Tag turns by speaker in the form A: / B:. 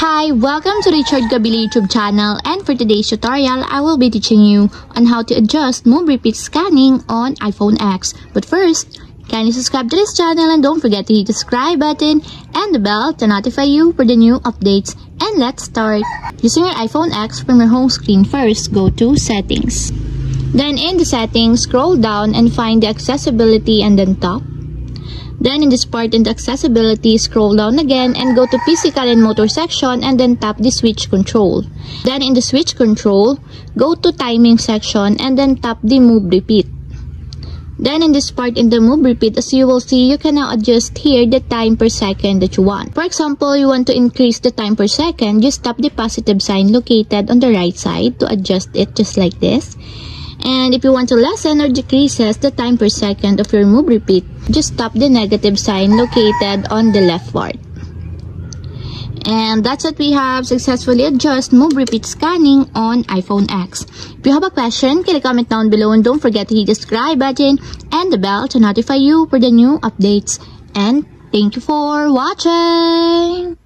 A: Hi, welcome to the Richard Gabili YouTube channel, and for today's tutorial, I will be teaching you on how to adjust move repeat scanning on iPhone X. But first, kindly subscribe to this channel and don't forget to hit the subscribe button and the bell to notify you for the new updates. And let's start. Using your iPhone X, from your home screen first, go to Settings. Then in the settings, scroll down and find the accessibility and then top. Then in this part in the accessibility, scroll down again and go to physical and motor section and then tap the switch control. Then in the switch control, go to timing section and then tap the move repeat. Then in this part in the move repeat, as you will see, you can now adjust here the time per second that you want. For example, you want to increase the time per second, just tap the positive sign located on the right side to adjust it just like this. And if you want to lessen or decreases the time per second of your move repeat, just tap the negative sign located on the left part. And that's it, we have successfully adjusted move repeat scanning on iPhone X. If you have a question, can you comment down below and don't forget to hit the subscribe button and the bell to notify you for the new updates. And thank you for watching!